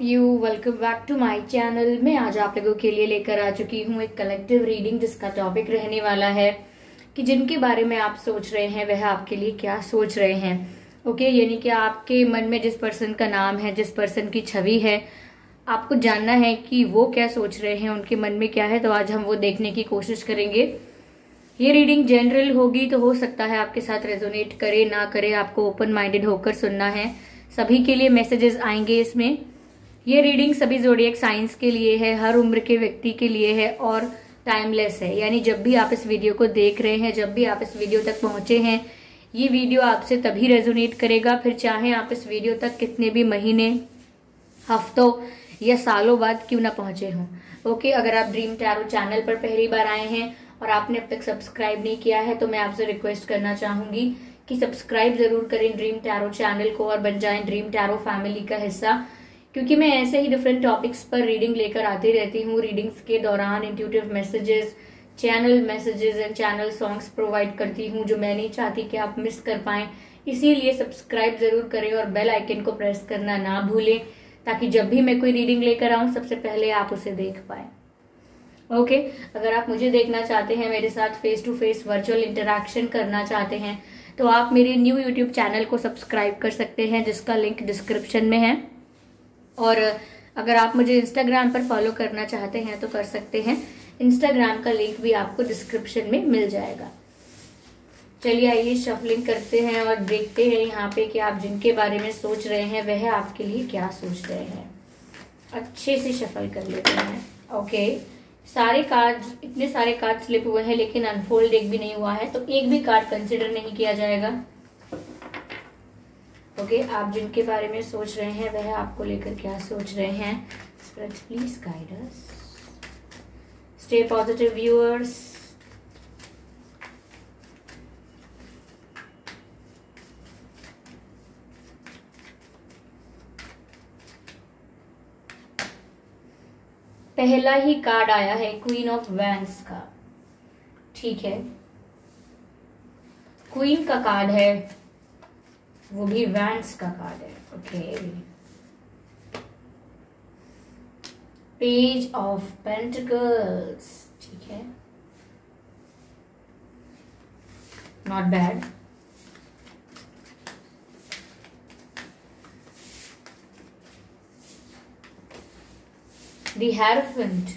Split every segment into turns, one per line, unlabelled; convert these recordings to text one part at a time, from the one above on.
You, welcome back to my channel. मैं आज आप लोगों के लिए लेकर आ चुकी हूँ एक कलेक्टिव रीडिंग, जिसका टॉपिक रहने वाला है कि जिनके बारे में आप सोच रहे हैं वह आपके लिए क्या सोच रहे हैं। ओके, यानी कि आपके मन में जिस पर्सन का नाम है, जिस पर्सन की छवि है, आपको जानना है कि वो क्या सोच रहे हैं, उनके मन में क्या है। तो आज हम वो देखने की कोशिश करेंगे। ये रीडिंग जनरल होगी, तो हो सकता है आपके साथ रेजोनेट करे ना करे, आपको ओपन माइंडेड होकर सुनना है। सभी के लिए मैसेजेस आएंगे इसमें। ये रीडिंग सभी ज़ोडिएक साइंस के लिए है, हर उम्र के व्यक्ति के लिए है और टाइमलेस है। यानी जब भी आप इस वीडियो को देख रहे हैं, जब भी आप इस वीडियो तक पहुंचे हैं, ये वीडियो आपसे तभी रेजोनेट करेगा, फिर चाहे आप इस वीडियो तक कितने भी महीने, हफ्तों या सालों बाद क्यों ना पहुंचे हों। ओके, अगर आप ड्रीम टैरो चैनल पर पहली बार आए हैं और आपने अब तक सब्सक्राइब नहीं किया है, तो मैं आपसे रिक्वेस्ट करना चाहूंगी कि सब्सक्राइब जरूर करें ड्रीम टैरो चैनल को और बन जाएं ड्रीम टैरो फैमिली का हिस्सा, क्योंकि मैं ऐसे ही डिफरेंट टॉपिक्स पर रीडिंग लेकर आती रहती हूँ। रीडिंग्स के दौरान intuitive messages, channel messages and channel songs provide करती हूँ, जो मैं नहीं चाहती कि आप मिस कर पाएं। इसीलिए सब्सक्राइब जरूर करें और बेल आइकन को प्रेस करना ना भूलें, ताकि जब भी मैं कोई रीडिंग लेकर आऊं सबसे पहले आप उसे देख पाएं। ओके, अगर आप मुझे देखना चाहते हैं, मेरे साथ face to face virtual interaction करना चाहते हैं, तो आप मेरे न्यू यूट्यूब चैनल को सब्सक्राइब कर सकते हैं, जिसका लिंक डिस्क्रिप्शन में है। और अगर आप मुझे इंस्टाग्राम पर फॉलो करना चाहते हैं तो कर सकते हैं, इंस्टाग्राम का लिंक भी आपको डिस्क्रिप्शन में मिल जाएगा। चलिए आइए शफलिंग करते हैं और देखते हैं यहाँ पे कि आप जिनके बारे में सोच रहे हैं वह आपके लिए क्या सोच रहे हैं। अच्छे से शफल कर लेते हैं। ओके, सारे कार्ड, इतने सारे कार्ड स्लिप हुए हैं, लेकिन अनफोल्ड एक भी नहीं हुआ है, तो एक भी कार्ड कंसिडर नहीं किया जाएगा। ओके, आप जिनके बारे में सोच रहे हैं वह आपको लेकर क्या सोच रहे हैं। Spirits please guide us, stay positive viewers. पहला ही कार्ड आया है क्वीन ऑफ वैंड्स का। ठीक है, क्वीन का कार्ड है, वो भी वैंड्स का कार्ड है। Okay, page of pentacles. ठीक है, not bad. The Hierophant.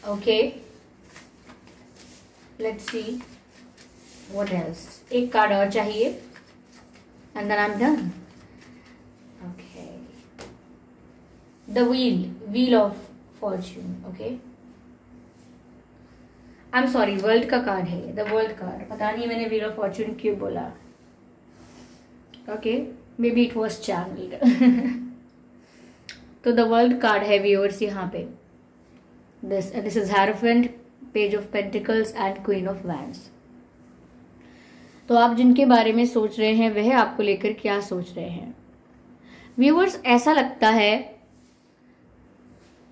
Okay, let's see what else. एक कार्ड और चाहिए and then I'm done. Okay, the wheel of fortune. Okay, I'm sorry, world का कार्ड है, the world कार्ड। पता नहीं मैंने wheel of fortune क्यों बोला। Okay, maybe it was channeled. तो द वर्ल्ड कार्ड है व्यूअर्स यहाँ पे। This is Hierophant, page of pentacles and queen of wands. तो आप जिनके बारे में सोच रहे हैं वह आपको लेकर क्या सोच रहे हैं व्यूअर्स। ऐसा लगता है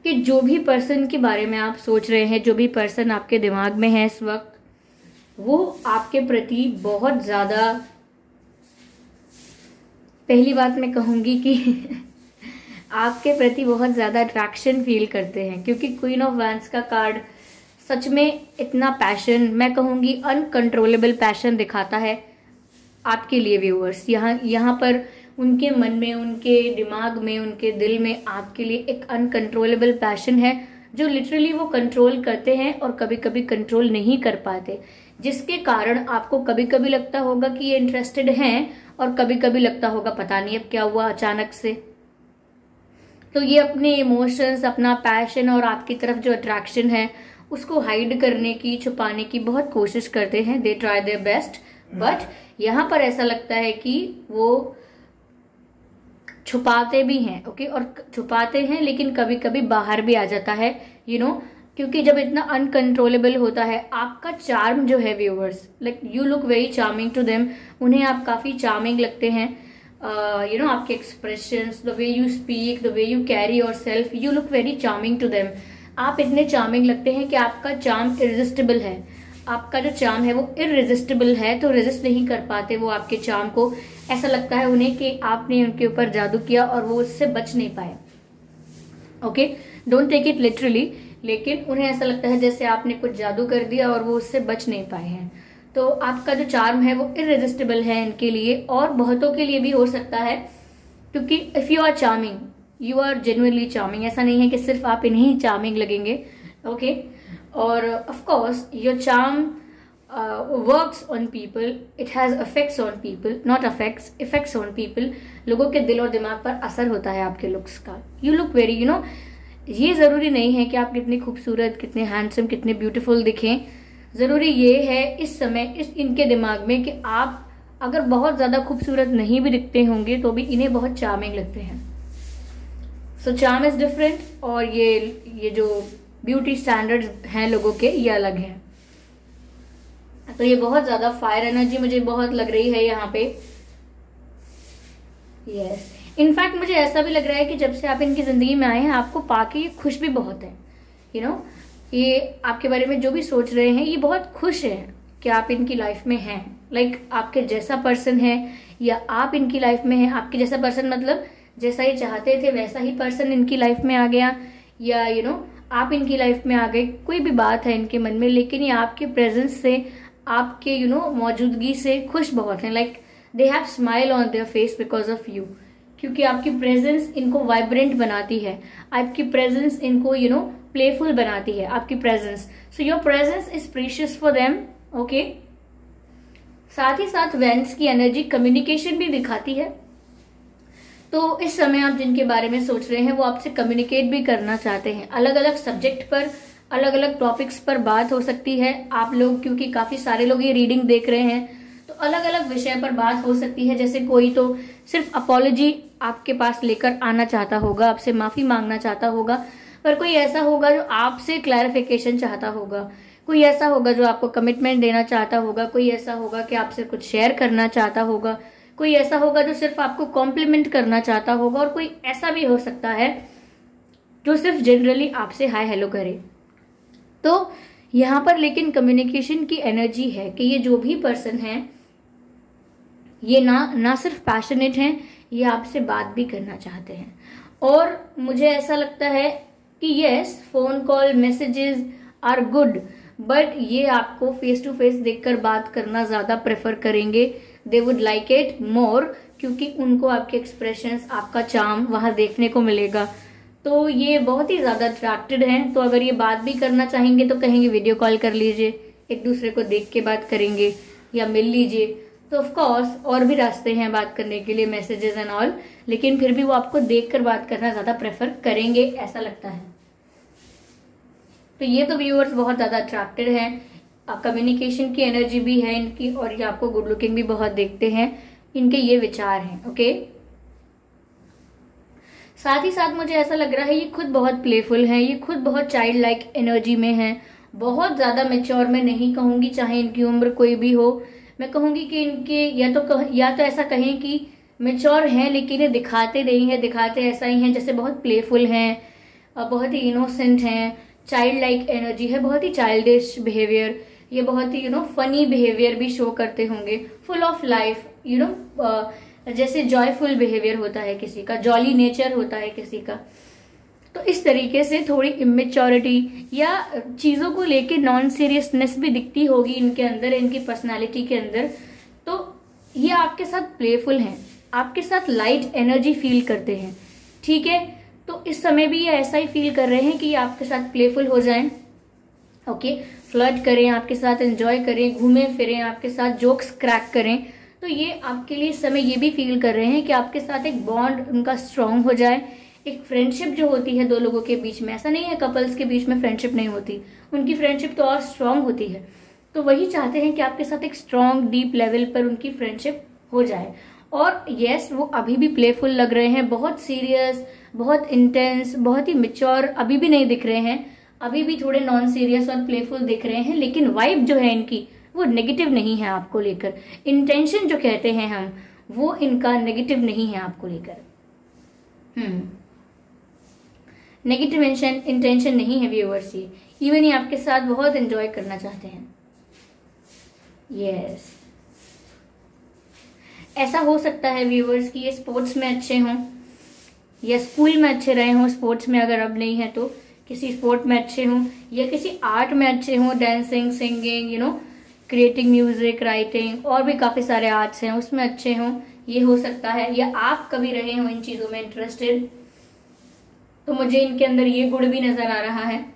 कि जो भी पर्सन के बारे में आप सोच रहे हैं, जो भी पर्सन आपके दिमाग में है इस वक्त, वो आपके प्रति बहुत ज्यादा, पहली बात मैं कहूंगी कि आपके प्रति बहुत ज्यादा अट्रैक्शन फील करते हैं, क्योंकि क्वीन ऑफ वैंड्स का कार्ड सच में इतना पैशन, मैं कहूंगी अनकंट्रोलेबल पैशन दिखाता है आपके लिए व्यूअर्स। यहाँ पर उनके मन में, उनके दिमाग में, उनके दिल में आपके लिए एक अनकंट्रोलेबल पैशन है, जो लिटरली वो कंट्रोल करते हैं और कभी कभी कंट्रोल नहीं कर पाते, जिसके कारण आपको कभी कभी लगता होगा कि ये इंटरेस्टेड हैं और कभी कभी लगता होगा पता नहीं अब क्या हुआ अचानक से। तो ये अपने इमोशंस, अपना पैशन और आपकी तरफ जो अट्रैक्शन है उसको हाइड करने की, छुपाने की बहुत कोशिश करते हैं। They try their best, but यहाँ पर ऐसा लगता है कि वो छुपाते भी हैं। ओके, और छुपाते हैं लेकिन कभी कभी बाहर भी आ जाता है, यू नो, क्योंकि जब इतना अनकंट्रोलेबल होता है, आपका चार्म जो है viewers, like you look very charming to them, उन्हें आप काफी चार्मिंग लगते हैं। आपके expressions, the way you speak, the way you carry yourself, you look very charming to them. आप इतने चार्मिंग लगते हैं कि आपका चार्म इररेसिस्टिबल है। आपका जो चार्म है वो इररेसिस्टिबल है, तो रेजिस्ट नहीं कर पाते वो आपके चार्म को। ऐसा लगता है उन्हें कि आपने उनके ऊपर जादू किया और वो उससे बच नहीं पाए। Okay, don't take it literally, लेकिन उन्हें ऐसा लगता है जैसे आपने कुछ जादू कर दिया और वो उससे बच नहीं पाए हैं। तो आपका जो चार्म है वो इररेजिस्टिबल है इनके लिए, और बहुतों के लिए भी हो सकता है, क्योंकि if you are charming, you are genuinely charming. ऐसा नहीं है कि सिर्फ आप इन्हीं चार्मिंग लगेंगे। ओके, और of course your charm works on people, it has effects on people, not affects, effects on people. लोगों के दिल और दिमाग पर असर होता है आपके लुक्स का। You look very, you know, ये जरूरी नहीं है कि आप कितने खूबसूरत, कितने हैंडसम, कितने ब्यूटीफुल दिखें। जरूरी ये है इस समय इनके दिमाग में कि आप अगर बहुत ज्यादा खूबसूरत नहीं भी दिखते होंगे तो भी इन्हें बहुत चार्मिंग लगते हैं। सो चार्म इज डिफरेंट, और ये जो ब्यूटी स्टैंडर्ड्स हैं लोगों के, ये अलग हैं। तो ये बहुत ज्यादा फायर एनर्जी मुझे बहुत लग रही है यहाँ पे। यस, इनफैक्ट मुझे ऐसा भी लग रहा है कि जब से आप इनकी जिंदगी में आए हैं आपको पाके ये खुश भी बहुत है। यू नो, ये आपके बारे में जो भी सोच रहे हैं ये बहुत खुश है कि आप इनकी लाइफ में हैं। लाइक आपके जैसा पर्सन है, या आप इनकी लाइफ में हैं। आपके जैसा पर्सन मतलब जैसा ये चाहते थे वैसा ही पर्सन इनकी लाइफ में आ गया, या यू नो आप इनकी लाइफ में आ गए। कोई भी बात है इनके मन में, लेकिन ये आपके प्रेजेंस से, आपके यू नो मौजूदगी से खुश बहुत हैं। Like they have smile on their face because of you, क्योंकि आपकी प्रेजेंस इनको वाइब्रेंट बनाती है, आपकी प्रेजेंस इनको यू नो प्लेफुल बनाती है, आपकी presence. So your presence is precious for them. Okay, साथ ही साथ वेंस की एनर्जी कम्युनिकेशन भी दिखाती है। तो इस समय आप जिनके बारे में सोच रहे हैं वो आपसे कम्युनिकेट भी करना चाहते हैं। अलग अलग सब्जेक्ट पर, अलग अलग टॉपिक्स पर बात हो सकती है। आप लोग, क्योंकि काफी सारे लोग ये रीडिंग देख रहे हैं, तो अलग अलग विषय पर बात हो सकती है। जैसे कोई तो सिर्फ अपॉलॉजी आपके पास लेकर आना चाहता होगा, आपसे माफी मांगना चाहता होगा, पर कोई ऐसा होगा जो आपसे क्लैरिफिकेशन चाहता होगा, कोई ऐसा होगा जो आपको कमिटमेंट देना चाहता होगा, कोई ऐसा होगा कि आपसे कुछ शेयर करना चाहता होगा, कोई ऐसा होगा जो सिर्फ आपको कॉम्प्लीमेंट करना चाहता होगा, और कोई ऐसा भी हो सकता है जो सिर्फ जनरली आपसे हाय हेलो करे। तो यहाँ पर लेकिन कम्युनिकेशन की एनर्जी है कि ये जो भी पर्सन है ये ना सिर्फ पैशनेट हैं, ये आपसे बात भी करना चाहते हैं। और मुझे ऐसा लगता है कि yes, phone call, messages are good, but ये आपको फेस टू फेस देखकर बात करना ज्यादा प्रेफर करेंगे। They would like it more, क्योंकि उनको आपके एक्सप्रेशंस, आपका चार्म वहां देखने को मिलेगा। तो ये बहुत ही ज्यादा अट्रैक्टेड हैं। तो अगर ये बात भी करना चाहेंगे तो कहेंगे वीडियो कॉल कर लीजिए, एक दूसरे को देख के बात करेंगे, या मिल लीजिए। तो ऑफ कोर्स और भी रास्ते हैं बात करने के लिए, मैसेजेस एंड ऑल, लेकिन फिर भी वो आपको देखकर बात करना ज्यादा प्रेफर करेंगे, ऐसा लगता है। तो ये तो व्यूअर्स बहुत ज्यादा अट्रैक्टेड हैं। कम्युनिकेशन की एनर्जी भी है इनकी, और ये आपको गुड लुकिंग भी बहुत देखते हैं। इनके ये विचार हैं। ओके, साथ ही साथ मुझे ऐसा लग रहा है ये खुद बहुत प्लेफुल हैं, ये खुद बहुत चाइल्ड लाइक एनर्जी में हैं, बहुत ज्यादा मेच्योर में नहीं कहूंगी, चाहे इनकी उम्र कोई भी हो। मैं कहूंगी कि इनके या तो ऐसा कहें कि मेच्योर हैं, लेकिन ये दिखाते नहीं है, दिखाते ऐसा ही हैं जैसे बहुत प्लेफुल हैं, बहुत ही इनोसेंट हैं, चाइल्ड लाइक एनर्जी है, बहुत ही चाइल्डिश बिहेवियर, ये बहुत ही फनी बिहेवियर भी शो करते होंगे, फुल ऑफ लाइफ, जैसे जॉयफुल बिहेवियर होता है किसी का, जॉली नेचर होता है किसी का। तो इस तरीके से थोड़ी इमेच्योरिटी या चीजों को लेके नॉन सीरियसनेस भी दिखती होगी इनके अंदर, इनकी पर्सनालिटी के अंदर। तो ये आपके साथ प्लेफुल हैं, आपके साथ लाइट एनर्जी फील करते हैं, ठीक है। तो इस समय भी ये ऐसा ही फील कर रहे हैं कि ये आपके साथ प्लेफुल हो जाएं। ओके, फ्लर्ट करें आपके साथ, एंजॉय करें, घूमें फिरें आपके साथ, जोक्स क्रैक करें। तो ये आपके लिए इस समय ये भी फील कर रहे हैं कि आपके साथ एक बॉन्ड उनका स्ट्रांग हो जाए, एक फ्रेंडशिप जो होती है दो लोगों के बीच में। ऐसा नहीं है कपल्स के बीच में फ्रेंडशिप नहीं होती, उनकी फ्रेंडशिप तो और स्ट्रांग होती है। तो वही चाहते हैं कि आपके साथ एक स्ट्रांग डीप लेवल पर उनकी फ्रेंडशिप हो जाए। और यस, वो अभी भी प्लेफुल लग रहे हैं, बहुत सीरियस, बहुत इंटेंस, बहुत ही मेच्योर अभी भी नहीं दिख रहे हैं, अभी भी थोड़े नॉन सीरियस और प्लेफुल दिख रहे हैं। लेकिन वाइब जो है इनकी वो नेगेटिव नहीं है आपको लेकर, इंटेंशन जो कहते हैं हम, वो इनका नेगेटिव नहीं है आपको लेकर। नेगेटिव इंटेंशन नहीं है व्यूअर्स, ये इवन ही आपके साथ बहुत एंजॉय करना चाहते हैं। यस, ऐसा हो सकता है व्यूअर्स कि ये स्पोर्ट्स में अच्छे हों, या स्कूल में अच्छे रहे हों, स्पोर्ट्स में अगर अब नहीं है तो किसी स्पोर्ट में अच्छे हों, या किसी आर्ट में अच्छे हों, dancing, singing, creating music, writing, और भी काफी सारे आर्ट्स हैं उसमें अच्छे हों, ये हो सकता है। या आप कभी रहे हो इन चीजों में इंटरेस्टेड, तो मुझे इनके अंदर ये गुण भी नजर आ रहा है।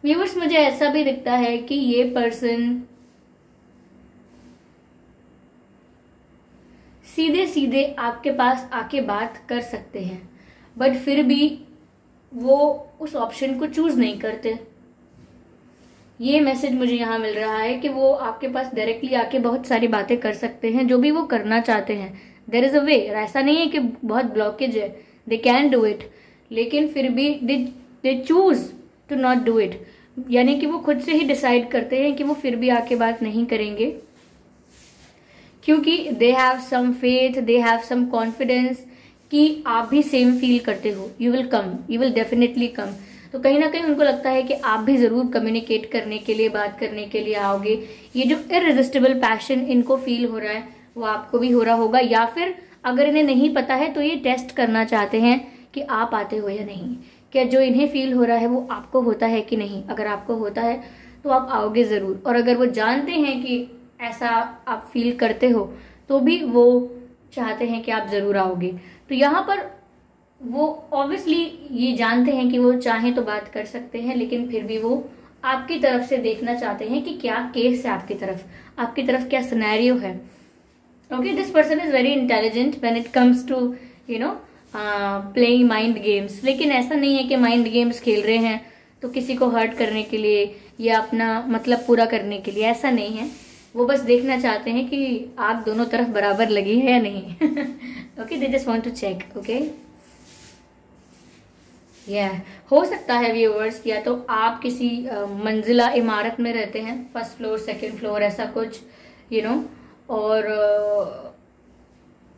व्यूअर्स, मुझे ऐसा भी दिखता है कि ये पर्सन सीधे सीधे आपके पास आके बात कर सकते हैं, बट फिर भी वो उस ऑप्शन को चूज नहीं करते। ये मैसेज मुझे यहाँ मिल रहा है कि वो आपके पास डायरेक्टली आके बहुत सारी बातें कर सकते हैं, जो भी वो करना चाहते हैं। देयर इज अ वे, ऐसा नहीं है कि बहुत ब्लॉकेज है, दे कैन डू इट, लेकिन फिर भी they choose to not do it. यानी कि वो खुद से ही डिसाइड करते हैं कि वो फिर भी आके बात नहीं करेंगे, क्योंकि they have some faith, they have some confidence कि आप भी सेम फील करते हो, you will come, you will definitely come. तो कहीं ना कहीं उनको लगता है कि आप भी जरूर कम्युनिकेट करने के लिए, बात करने के लिए आओगे। ये जो इररेजिस्टिबल पैशन इनको फील हो रहा है वो आपको भी हो रहा होगा, या फिर अगर इन्हें नहीं पता है तो ये टेस्ट करना चाहते हैं कि आप आते हो या नहीं, क्या जो इन्हें फील हो रहा है वो आपको होता है कि नहीं। अगर आपको होता है तो आप आओगे जरूर, और अगर वो जानते हैं कि ऐसा आप फील करते हो तो भी वो चाहते हैं कि आप जरूर आओगे। तो यहाँ पर वो ऑब्वियसली ये जानते हैं कि वो चाहें तो बात कर सकते हैं, लेकिन फिर भी वो आपकी तरफ से देखना चाहते हैं कि क्या केस है आपकी तरफ क्या सिनेरियो है। Okay, this person is very intelligent when it comes to playing mind games. लेकिन ऐसा नहीं है कि माइंड गेम्स खेल रहे हैं तो किसी को हर्ट करने के लिए या अपना मतलब पूरा करने के लिए, ऐसा नहीं है। वो बस देखना चाहते हैं कि आप दोनों तरफ बराबर लगी है या नहीं। Okay, they just want to check. Okay, हो सकता है व्यूअर्स, या तो आप किसी मंजिला इमारत में रहते हैं, फर्स्ट फ्लोर, सेकंड फ्लोर, ऐसा कुछ और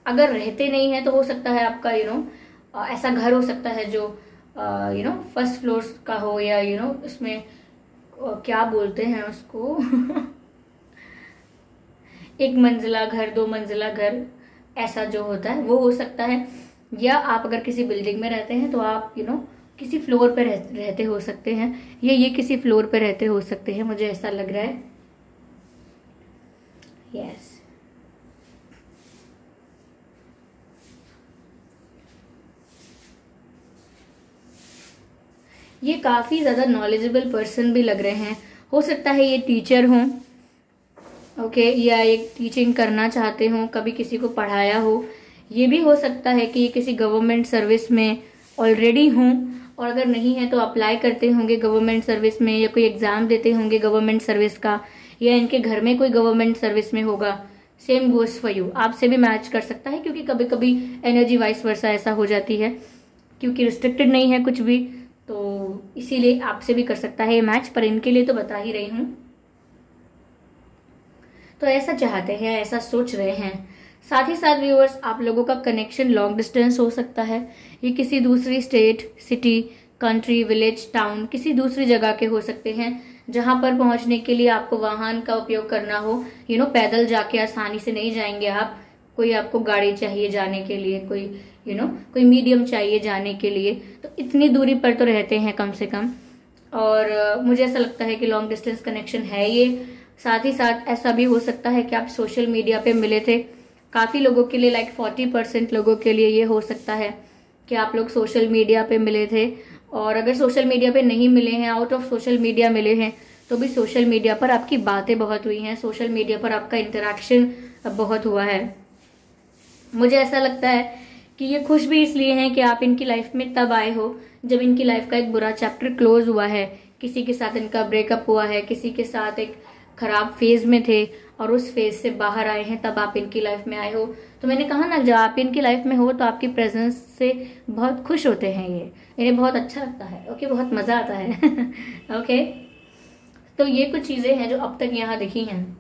अगर रहते नहीं है तो हो सकता है आपका ऐसा घर हो सकता है जो फर्स्ट फ्लोर का हो, या उसमें क्या बोलते हैं उसको एक मंजिला घर, 2 मंजिला घर, ऐसा जो होता है वो हो सकता है। या आप अगर किसी बिल्डिंग में रहते हैं तो आप किसी फ्लोर पे रहते हो सकते हैं, या ये किसी फ्लोर पे रहते हो सकते हैं, मुझे ऐसा लग रहा है। यस, ये काफी ज्यादा नॉलेजेबल पर्सन भी लग रहे हैं। हो सकता है ये टीचर हों, ओके, या एक टीचिंग करना चाहते हो, कभी किसी को पढ़ाया हो। ये भी हो सकता है कि ये किसी गवर्नमेंट सर्विस में ऑलरेडी हों, और अगर नहीं है तो अप्लाई करते होंगे गवर्नमेंट सर्विस में, या कोई एग्जाम देते होंगे गवर्नमेंट सर्विस का, या इनके घर में कोई गवर्नमेंट सर्विस में होगा। सेम गोज फॉर यू, आपसे भी मैच कर सकता है, क्योंकि कभी कभी एनर्जी वाइस वर्सा ऐसा हो जाती है, क्योंकि रिस्ट्रिक्टेड नहीं है कुछ भी, तो इसीलिए आपसे भी कर सकता है ये मैच, पर इनके लिए तो बता ही रही हूं। तो ऐसा चाहते हैं, ऐसा सोच रहे हैं। साथ ही साथ व्यूअर्स, आप लोगों का कनेक्शन लॉन्ग डिस्टेंस हो सकता है। ये किसी दूसरी state, city, country, village, town, किसी दूसरी जगह के हो सकते हैं, जहां पर पहुंचने के लिए आपको वाहन का उपयोग करना हो। पैदल जाके आसानी से नहीं जाएंगे आप, कोई आपको गाड़ी चाहिए जाने के लिए, कोई मीडियम चाहिए जाने के लिए, तो इतनी दूरी पर तो रहते हैं कम से कम। और मुझे ऐसा लगता है कि लॉन्ग डिस्टेंस कनेक्शन है ये। साथ ही साथ ऐसा भी हो सकता है कि आप सोशल मीडिया पे मिले थे। काफी लोगों के लिए, लाइक 40% लोगों के लिए ये हो सकता है कि आप लोग सोशल मीडिया पे मिले थे। और अगर सोशल मीडिया पे नहीं मिले हैं, आउट ऑफ सोशल मीडिया मिले हैं, तो भी सोशल मीडिया पर आपकी बातें बहुत हुई हैं, सोशल मीडिया पर आपका इंटरेक्शन बहुत हुआ है। मुझे ऐसा लगता है कि ये खुश भी इसलिए हैं कि आप इनकी लाइफ में तब आए हो जब इनकी लाइफ का एक बुरा चैप्टर क्लोज हुआ है, किसी के साथ इनका ब्रेकअप हुआ है, किसी के साथ एक खराब फेज में थे और उस फेज से बाहर आए हैं, तब आप इनकी लाइफ में आए हो। तो मैंने कहा ना, जब आप इनकी लाइफ में हो तो आपकी प्रेजेंस से बहुत खुश होते हैं, ये इन्हें बहुत अच्छा लगता है। ओके, बहुत मजा आता है। ओके, तो ये कुछ चीजें हैं जो अब तक यहाँ दिखी हैं।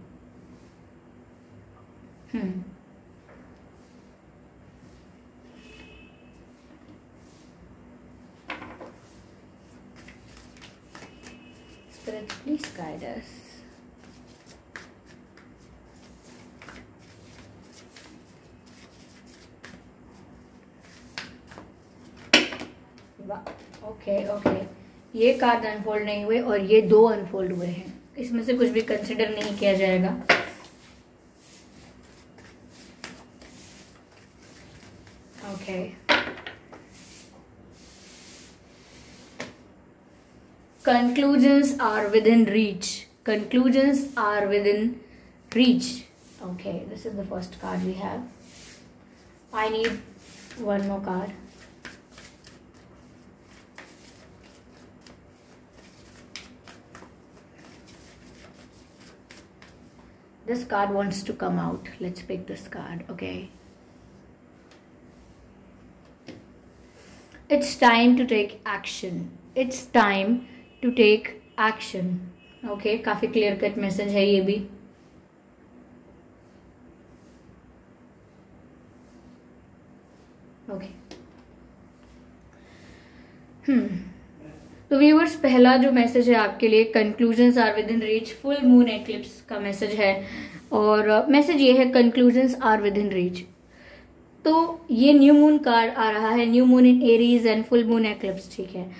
Spirit, please guide us. Okay okay, ये कार्ड अनफोल्ड नहीं हुए और ये 2 अनफोल्ड हुए हैं, इसमें से कुछ भी कंसिडर नहीं किया जाएगा। Okay, conclusions are within reach. Conclusions are within reach. Okay, this is the first card we have. I need one more card. This card wants to come out. Let's pick this card. Okay. It's time to take action. It's time to take action. Okay, काफी clear cut message है ये भी। Okay तो viewers, पहला जो message है आपके लिए, conclusions are within reach, full moon eclipse का मैसेज है। और मैसेज ये है, conclusions are within reach. तो ये न्यू मून कार्ड आ रहा है, new moon in Aries and full moon eclipse, ठीक है।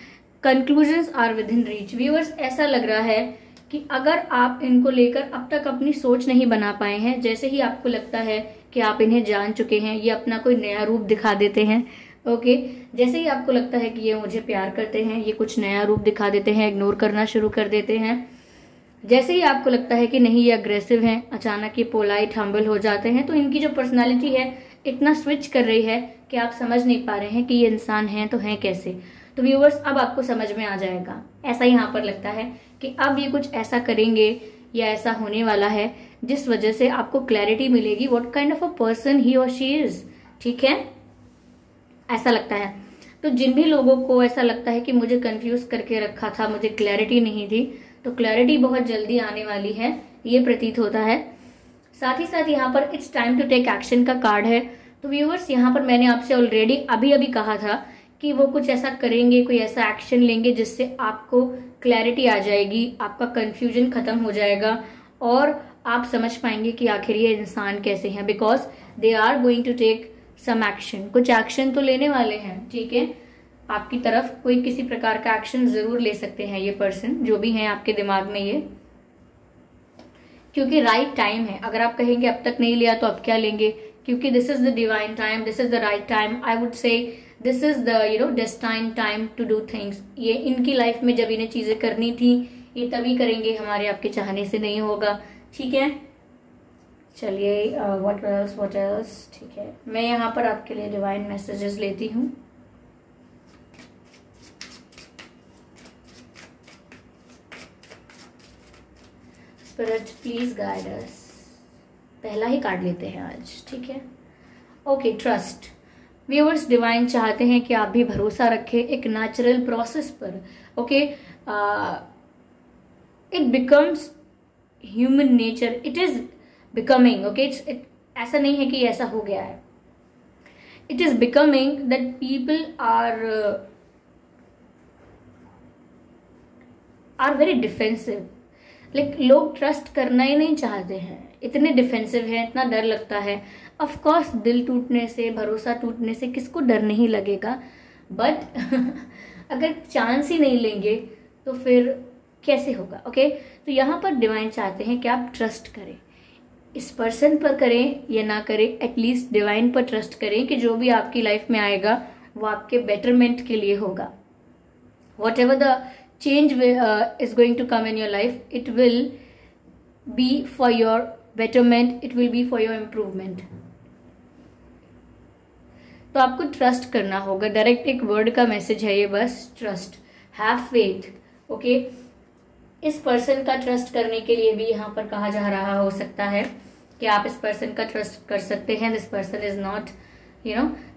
Conclusions are within reach. Viewers, ऐसा लग रहा है कि अगर आप इनको लेकर अब तक अपनी सोच नहीं बना पाए हैं, जैसे ही आपको लगता है कि आप इन्हें जान चुके हैं, ये अपना कोई नया रूप दिखा देते हैं। ओके, जैसे ही आपको लगता है कि ये मुझे प्यार करते हैं, ये कुछ नया रूप दिखा देते हैं, इग्नोर करना शुरू कर देते हैं। जैसे ही आपको लगता है कि नहीं ये अग्रेसिव हैं, अचानक ये पोलाइट हम्बल हो जाते हैं। तो इनकी जो पर्सनालिटी है इतना स्विच कर रही है कि आप समझ नहीं पा रहे हैं कि ये इंसान हैं तो हैं कैसे। तो व्यूअर्स, अब आपको समझ में आ जाएगा। ऐसा यहाँ पर लगता है कि अब ये कुछ ऐसा करेंगे या ऐसा होने वाला है जिस वजह से आपको क्लैरिटी मिलेगी what kind of a person he और शी इज, ठीक है, ऐसा लगता है। तो जिन भी लोगों को ऐसा लगता है कि मुझे कंफ्यूज करके रखा था, मुझे क्लैरिटी नहीं थी, तो क्लैरिटी बहुत जल्दी आने वाली है, ये प्रतीत होता है। साथ ही साथ यहाँ पर it's time to take action का कार्ड है। तो व्यूअर्स, यहाँ पर मैंने आपसे ऑलरेडी अभी कहा था कि वो कुछ ऐसा करेंगे, कोई ऐसा एक्शन लेंगे जिससे आपको क्लैरिटी आ जाएगी, आपका कंफ्यूजन खत्म हो जाएगा और आप समझ पाएंगे कि आखिर ये इंसान कैसे हैं, because they are going to take some action. कुछ एक्शन तो लेने वाले हैं, ठीक है, आपकी तरफ कोई किसी प्रकार का एक्शन जरूर ले सकते हैं ये पर्सन, जो भी हैं आपके दिमाग में ये, क्योंकि राइट टाइम है। अगर आप कहेंगे अब तक नहीं लिया तो अब क्या लेंगे, क्योंकि this is the divine time, this is the right time, I would say this is the destine time to do things. ये इनकी लाइफ में जब इन्हें चीजें करनी थी ये तभी करेंगे, हमारे आपके चाहने से नहीं होगा, ठीक है। चलिए व्हाट एल्स, ठीक है, मैं यहाँ पर आपके लिए डिवाइन मैसेजेस लेती हूँ। स्पिरिट प्लीज गाइड अस। पहला ही कार्ड लेते हैं आज, ठीक है। Okay, trust. व्यूअर्स, डिवाइन चाहते हैं कि आप भी भरोसा रखें एक नेचुरल प्रोसेस पर। Okay, it becomes human nature, it is becoming. Okay, ऐसा नहीं है कि ऐसा हो गया है, it is becoming that people are very defensive. Like लोग ट्रस्ट करना ही नहीं चाहते हैं, इतने डिफेंसिव है, इतना डर लगता है। ऑफ कोर्स दिल टूटने से, भरोसा टूटने से किसको डर नहीं लगेगा, बट अगर चांस ही नहीं लेंगे तो फिर कैसे होगा। ओके, तो यहाँ पर डिवाइन चाहते हैं कि आप ट्रस्ट करें, इस पर्सन पर करें या ना करें, एटलीस्ट डिवाइन पर ट्रस्ट करें कि जो भी आपकी लाइफ में आएगा वो आपके बेटरमेंट के लिए होगा। What ever the change is going to come in your life, it will be for your betterment, it will be for your improvement। तो आपको ट्रस्ट करना होगा, डायरेक्ट एक वर्ड का मैसेज है ये, बस ट्रस्ट, हैव फेथ। ओके, इस पर्सन का ट्रस्ट करने के लिए भी यहाँ पर कहा जा रहा हो सकता है कि आप इस पर्सन का ट्रस्ट कर सकते हैं, this person is not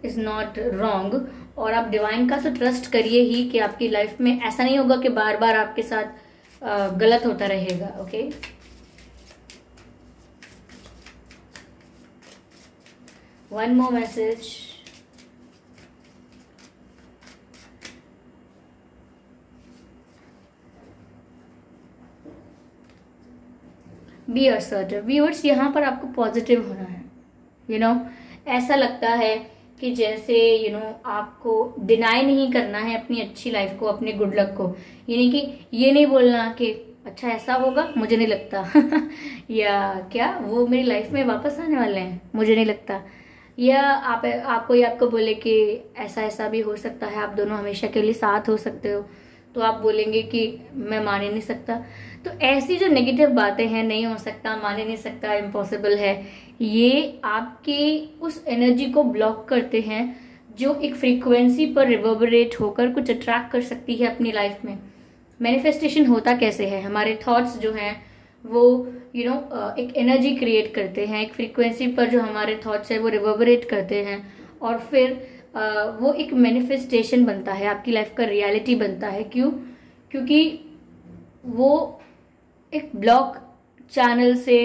is not wrong. और आप डिवाइन का तो ट्रस्ट करिए ही कि आपकी लाइफ में ऐसा नहीं होगा कि बार बार आपके साथ गलत होता रहेगा। Okay, one more message. Be assertive. Viewers, यहाँ पर आपको पॉजिटिव होना है। ऐसा लगता है कि जैसे आपको डिनाई नहीं करना है अपनी अच्छी लाइफ को, अपने गुड लक को। यानी कि ये नहीं बोलना कि अच्छा ऐसा होगा, मुझे नहीं लगता या क्या वो मेरी लाइफ में वापस आने वाले हैं, मुझे नहीं लगता। या आपको बोले कि ऐसा ऐसा भी हो सकता है, आप दोनों हमेशा के लिए साथ हो सकते हो, तो आप बोलेंगे कि मैं मान ही नहीं सकता। तो ऐसी जो नेगेटिव बातें हैं, नहीं हो सकता, मान ही नहीं सकता, इम्पॉसिबल है, ये आपकी उस एनर्जी को ब्लॉक करते हैं जो एक फ्रीक्वेंसी पर रिवर्बरेट होकर कुछ अट्रैक्ट कर सकती है अपनी लाइफ में। मैनिफेस्टेशन होता कैसे है, हमारे थॉट्स जो हैं वो एक एनर्जी क्रिएट करते हैं, एक फ्रीक्वेंसी पर जो हमारे थॉट्स है वो रिवर्बरेट करते हैं, और फिर वो एक मैनिफेस्टेशन बनता है, आपकी लाइफ का रियलिटी बनता है। क्यों? क्योंकि वो एक ब्लॉक चैनल से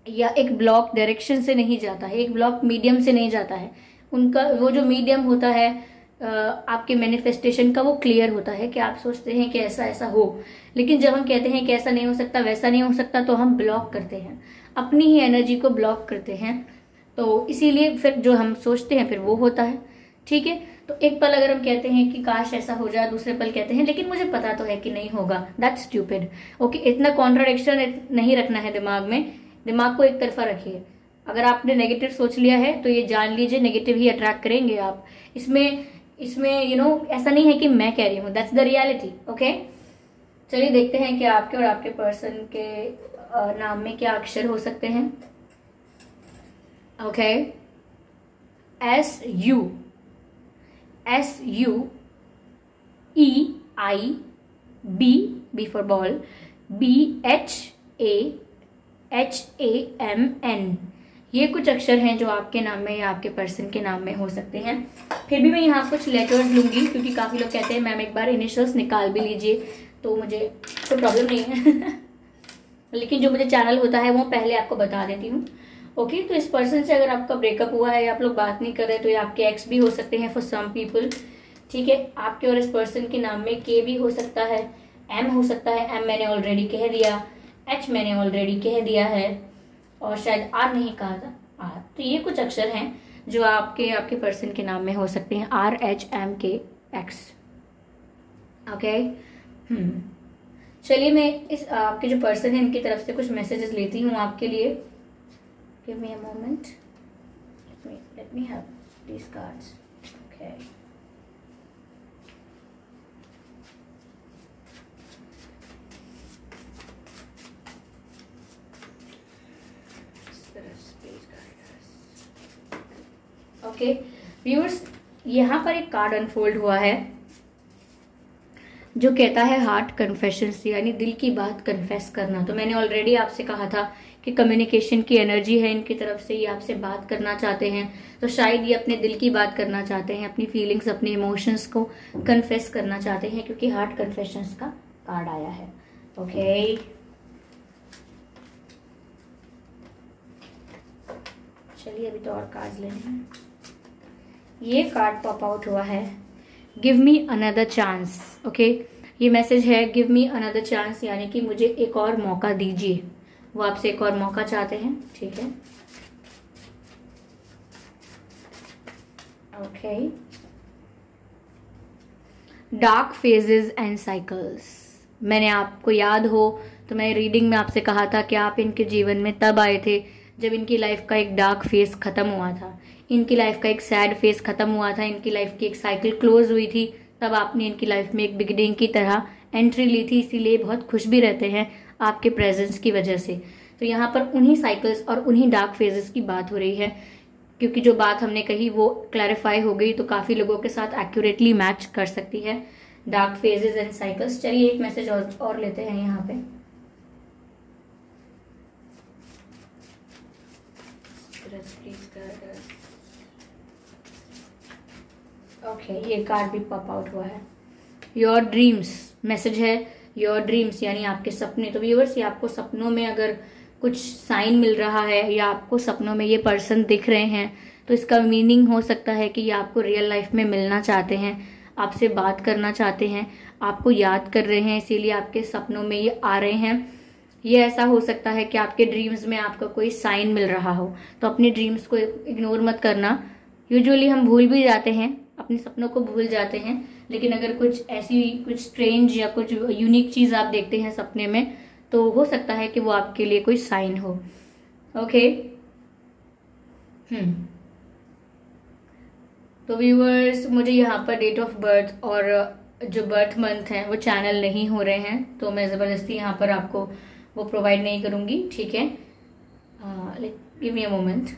या एक ब्लॉक डायरेक्शन से नहीं जाता है, एक ब्लॉक मीडियम से नहीं जाता है। उनका वो जो मीडियम होता है आपके मैनिफेस्टेशन का, वो क्लियर होता है कि आप सोचते हैं कि ऐसा ऐसा हो, लेकिन जब हम कहते हैं कि ऐसा नहीं हो सकता, वैसा नहीं हो सकता, तो हम ब्लॉक करते हैं, अपनी ही एनर्जी को ब्लॉक करते हैं। तो इसीलिए फिर जो हम सोचते हैं फिर वो होता है। ठीक है, तो एक पल अगर हम कहते हैं कि काश ऐसा हो जाए, दूसरे पल कहते हैं लेकिन मुझे पता तो है कि नहीं होगा, दैट्स स्टूपिड। ओके, इतना कॉन्ट्राडिक्शन नहीं रखना है दिमाग में, दिमाग को एक तरफा रखिए। अगर आपने नेगेटिव सोच लिया है तो ये जान लीजिए नेगेटिव ही अट्रैक्ट करेंगे आप। इसमें ऐसा नहीं है कि मैं कह रही हूँ, दैट्स द रियलिटी। ओके, चलिए देखते हैं कि आपके और आपके पर्सन के नाम में क्या अक्षर हो सकते हैं। Okay, SU EI B for ball, BHAMN, ये कुछ अक्षर हैं जो आपके नाम में या आपके पर्सन के नाम में हो सकते हैं। फिर भी मैं यहाँ कुछ लेटर्स लूंगी, क्योंकि काफी लोग कहते हैं मैम एक बार इनिशियल्स निकाल भी लीजिए, तो मुझे कोई प्रॉब्लम नहीं है लेकिन जो मुझे चैनल होता है वो पहले आपको बता देती हूँ। ओके, तो इस पर्सन से अगर आपका ब्रेकअप हुआ है या आप लोग बात नहीं कर रहे, तो ये आपके एक्स भी हो सकते हैं फॉर सम पीपल। ठीक है, आपके और इस पर्सन के नाम में K भी हो सकता है, M हो सकता है, M मैंने ऑलरेडी कह दिया, H मैंने ऑलरेडी कह दिया है, और शायद R नहीं कहा था, R। तो ये कुछ अक्षर हैं जो आपके पर्सन के नाम में हो सकते हैं, RHMKX। ओके, चलिए मैं इस आपके जो पर्सन है इनकी तरफ से कुछ मैसेजेस लेती हूँ आपके लिए। Give me a moment. Let me have these cards. Okay. Okay, viewers, यहाँ पर एक कार्ड अनफोल्ड हुआ है जो कहता है हार्ट कन्फेशंस, यानी दिल की बात कन्फेस करना। तो मैंने ऑलरेडी आपसे कहा था कि कम्युनिकेशन की एनर्जी है इनकी तरफ से, ये आपसे बात करना चाहते हैं, तो शायद ये अपने दिल की बात करना चाहते हैं, अपनी फीलिंग्स, अपने इमोशंस को कन्फेस करना चाहते हैं, क्योंकि हार्ट कन्फेशंस का कार्ड आया है। ओके, चलिए अभी तो और कार्ड लेने हैं। ये कार्ड पॉप आउट हुआ है, give me another chance. Okay, ये मैसेज है गिव मी अनदर चांस, यानी कि मुझे एक और मौका दीजिए। वो आपसे एक और मौका चाहते हैं। ठीक है, okay, dark phases and cycles. मैंने आपको याद हो तो मैं रीडिंग में आपसे कहा था कि आप इनके जीवन में तब आए थे जब इनकी लाइफ का एक डार्क फेज खत्म हुआ था, इनकी लाइफ का एक सैड फेज खत्म हुआ था, इनकी लाइफ की एक साइकिल क्लोज हुई थी, तब आपने इनकी लाइफ में एक बिगिनिंग की तरह एंट्री ली थी। इसीलिए बहुत खुश भी रहते हैं आपके प्रेजेंस की वजह से। तो यहाँ पर उन्हीं साइकिल्स और उन्हीं डार्क फेजेस की बात हो रही है, क्योंकि जो बात हमने कही वो क्लैरिफाई हो गई, तो काफी लोगों के साथ एक्यूरेटली मैच कर सकती है डार्क फेजेस एंड साइकिल्स। चलिए एक मैसेज और लेते हैं यहाँ पे। ओके, ये कार्ड भी पॉप आउट हुआ है, योर ड्रीम्स। मैसेज है योर ड्रीम्स, यानी आपके सपने। तो व्यूअर्स, ये आपको सपनों में अगर कुछ साइन मिल रहा है या आपको सपनों में ये पर्सन दिख रहे हैं, तो इसका मीनिंग हो सकता है कि ये आपको रियल लाइफ में मिलना चाहते हैं, आपसे बात करना चाहते हैं, आपको याद कर रहे हैं, इसीलिए आपके सपनों में ये आ रहे हैं। ये ऐसा हो सकता है कि आपके ड्रीम्स में आपको कोई साइन मिल रहा हो, तो अपने ड्रीम्स को इग्नोर मत करना, यूजुअली हम भूल भी जाते हैं, अपने सपनों को भूल जाते हैं, लेकिन अगर कुछ स्ट्रेंज या कुछ यूनिक चीज आप देखते हैं सपने में तो हो सकता है कि वो आपके लिए कोई साइन हो। ओके। तो व्यूअर्स, मुझे यहाँ पर डेट ऑफ बर्थ और जो बर्थ मंथ है वो चैनल नहीं हो रहे हैं, तो मैं ज़बरदस्ती यहाँ पर आपको वो प्रोवाइड नहीं करूँगी, ठीक है। Give me a moment.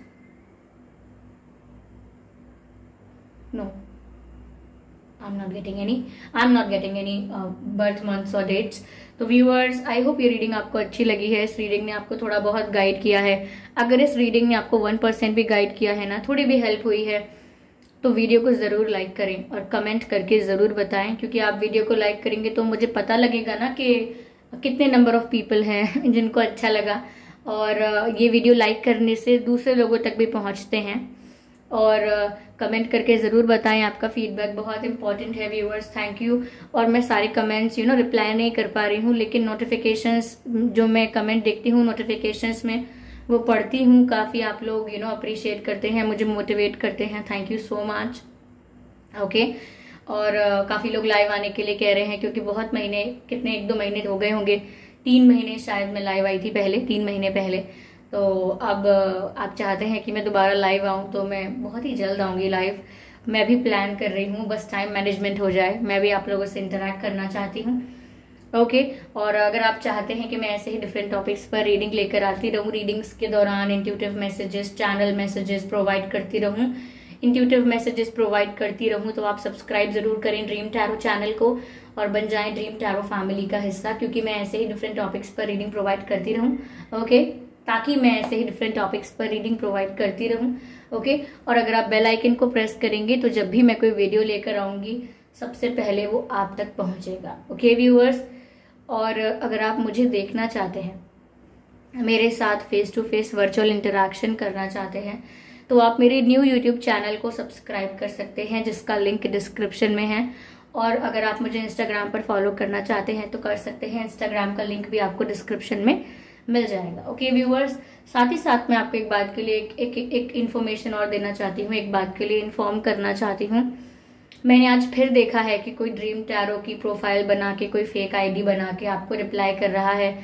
No, I'm not getting any birth months or dates। तो व्यूअर्स, आई होप ये रीडिंग आपको अच्छी लगी है। इस रीडिंग ने आपको थोड़ा बहुत गाइड किया है। अगर इस रीडिंग ने आपको 1% भी गाइड किया है ना, थोड़ी भी हेल्प हुई है, तो वीडियो को ज़रूर लाइक करें और कमेंट करके ज़रूर बताएं, क्योंकि आप वीडियो को लाइक करेंगे तो मुझे पता लगेगा ना कि कितने नंबर ऑफ पीपल हैं जिनको अच्छा लगा। और ये वीडियो लाइक करने से दूसरे लोगों तक भी पहुंचते हैं। और कमेंट करके ज़रूर बताएं, आपका फीडबैक बहुत इंपॉर्टेंट है व्यूअर्स। Thank you. और मैं सारे कमेंट्स रिप्लाई नहीं कर पा रही हूँ, लेकिन नोटिफिकेशंस जो मैं कमेंट देखती हूँ नोटिफिकेशंस में वो पढ़ती हूँ। काफ़ी आप लोग अप्रिशिएट करते हैं, मुझे मोटिवेट करते हैं। Thank you so much. Okay. और काफ़ी लोग लाइव आने के लिए कह रहे हैं, क्योंकि बहुत महीने, कितने 1-2 महीने हो गए होंगे, 3 महीने शायद मैं लाइव आई थी पहले, 3 महीने पहले। तो अब आप चाहते हैं कि मैं दोबारा लाइव आऊं, तो मैं बहुत ही जल्द आऊंगी लाइव। मैं भी प्लान कर रही हूं, बस टाइम मैनेजमेंट हो जाए। मैं भी आप लोगों से इंटरेक्ट करना चाहती हूं। ओके। और अगर आप चाहते हैं कि मैं ऐसे ही डिफरेंट टॉपिक्स पर रीडिंग लेकर आती रहूं, रीडिंग्स के दौरान intuitive messages, channel messages provide करती रहूं, तो आप सब्सक्राइब जरूर करें ड्रीम टैरो चैनल को और बन जाएं ड्रीम टैरो फैमिली का हिस्सा, क्योंकि मैं ऐसे ही डिफरेंट टॉपिक्स पर रीडिंग प्रोवाइड करती रहूं। ओके। ताकि मैं ऐसे ही डिफरेंट टॉपिक्स पर रीडिंग प्रोवाइड करती रहूं। ओके। और अगर आप बेल आइकन को प्रेस करेंगे तो जब भी मैं कोई वीडियो लेकर आऊंगी सबसे पहले वो आप तक पहुंचेगा। Okay viewers. और अगर आप मुझे देखना चाहते हैं, मेरे साथ face to face virtual interaction करना चाहते हैं, तो आप मेरे न्यू यूट्यूब चैनल को सब्सक्राइब कर सकते हैं, जिसका लिंक डिस्क्रिप्शन में है। और अगर आप मुझे इंस्टाग्राम पर फॉलो करना चाहते हैं तो कर सकते हैं, इंस्टाग्राम का लिंक भी आपको डिस्क्रिप्शन में मिल जाएगा। ओके व्यूअर्स, साथ ही साथ मैं आपको एक बात के लिए एक इन्फॉर्मेशन और देना चाहती हूँ, एक बात के लिए इन्फॉर्म करना चाहती हूँ। मैंने आज फिर देखा है कि कोई ड्रीम टैरो की प्रोफाइल बना के, कोई फेक आईडी बना के आपको रिप्लाई कर रहा है,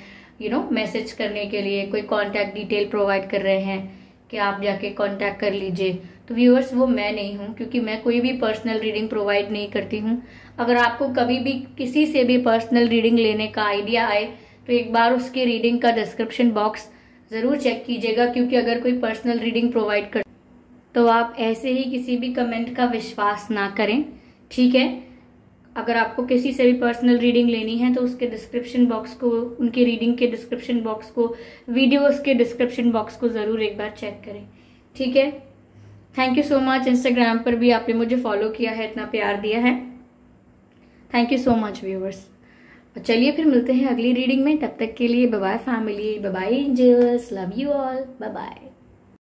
मैसेज करने के लिए, कोई कॉन्टैक्ट डिटेल प्रोवाइड कर रहे हैं कि आप जाके कॉन्टैक्ट कर लीजिए। तो व्यूअर्स, वो मैं नहीं हूँ, क्योंकि मैं कोई भी पर्सनल रीडिंग प्रोवाइड नहीं करती हूँ। अगर आपको कभी भी किसी से भी पर्सनल रीडिंग लेने का आइडिया आए तो एक बार उसके रीडिंग का डिस्क्रिप्शन बॉक्स जरूर चेक कीजिएगा, क्योंकि अगर कोई पर्सनल रीडिंग प्रोवाइड कर तो आप ऐसे ही किसी भी कमेंट का विश्वास ना करें, ठीक है। अगर आपको किसी से भी पर्सनल रीडिंग लेनी है तो उसके डिस्क्रिप्शन बॉक्स को, उनके रीडिंग के डिस्क्रिप्शन बॉक्स को, वीडियोस के डिस्क्रिप्शन बॉक्स को जरूर एक बार चेक करें, ठीक है। Thank you so much. Instagram पर भी आपने मुझे फॉलो किया है, इतना प्यार दिया है, thank you so much viewers. चलिए फिर मिलते हैं अगली रीडिंग में, तब तक के लिए bye bye family, bye bye angels, love you all, bye bye.